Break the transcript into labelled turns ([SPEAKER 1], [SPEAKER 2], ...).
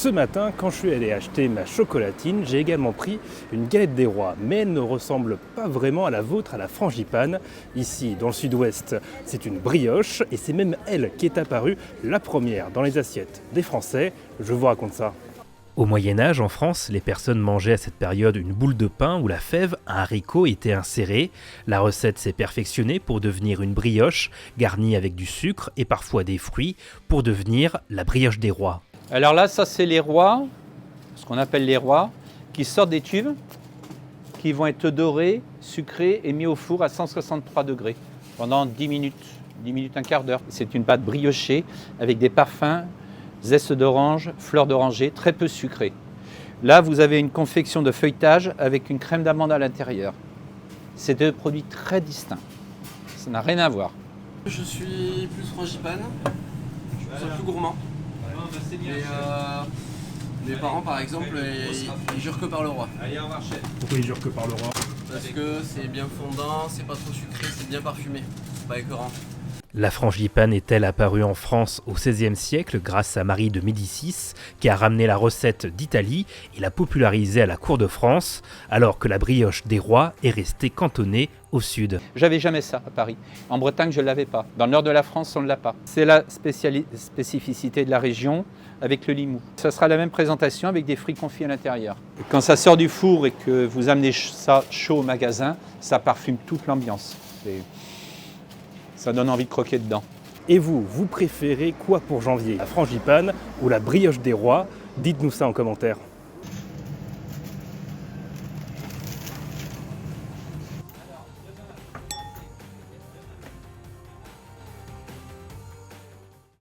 [SPEAKER 1] Ce matin, quand je suis allé acheter ma chocolatine, j'ai également pris une galette des rois, mais elle ne ressemble pas vraiment à la vôtre, à la frangipane. Ici, dans le sud-ouest, c'est une brioche, et c'est même elle qui est apparue la première dans les assiettes des Français. Je vous raconte ça. Au Moyen-Âge, en France, les personnes mangeaient à cette période une boule de pain où la fève, un haricot, était insérée. La recette s'est perfectionnée pour devenir une brioche, garnie avec du sucre et parfois des fruits, pour devenir la brioche des rois.
[SPEAKER 2] Alors là, ça c'est les rois, ce qu'on appelle les rois, qui sortent des tubes, qui vont être dorés, sucrés et mis au four à 163 degrés pendant 10 minutes, un quart d'heure. C'est une pâte briochée avec des parfums, zeste d'orange, fleurs d'oranger, très peu sucrée. Là, vous avez une confection de feuilletage avec une crème d'amande à l'intérieur. C'est deux produits très distincts. Ça n'a rien à voir.
[SPEAKER 3] Je suis plus frangipane, je suis plus gourmand. Mes parents par exemple, ils jurent que par le roi.
[SPEAKER 1] Pourquoi ils jurent que par le roi ?
[SPEAKER 3] Parce que c'est bien fondant, c'est pas trop sucré, c'est bien parfumé, c'est pas écœurant.
[SPEAKER 1] La frangipane est-elle apparue en France au XVIe siècle grâce à Marie de Médicis, qui a ramené la recette d'Italie et l'a popularisée à la cour de France, alors que la brioche des rois est restée cantonnée au sud.
[SPEAKER 2] J'avais jamais ça à Paris. En Bretagne, je ne l'avais pas. Dans le nord de la France, on ne l'a pas. C'est la spécificité de la région avec le Limoux. Ça sera la même présentation avec des fruits confits à l'intérieur. Quand ça sort du four et que vous amenez ça chaud au magasin, ça parfume toute l'ambiance. Ça donne envie de croquer dedans. Et vous, vous préférez quoi pour janvier ? La frangipane ou la brioche des rois ? Dites-nous ça en commentaire.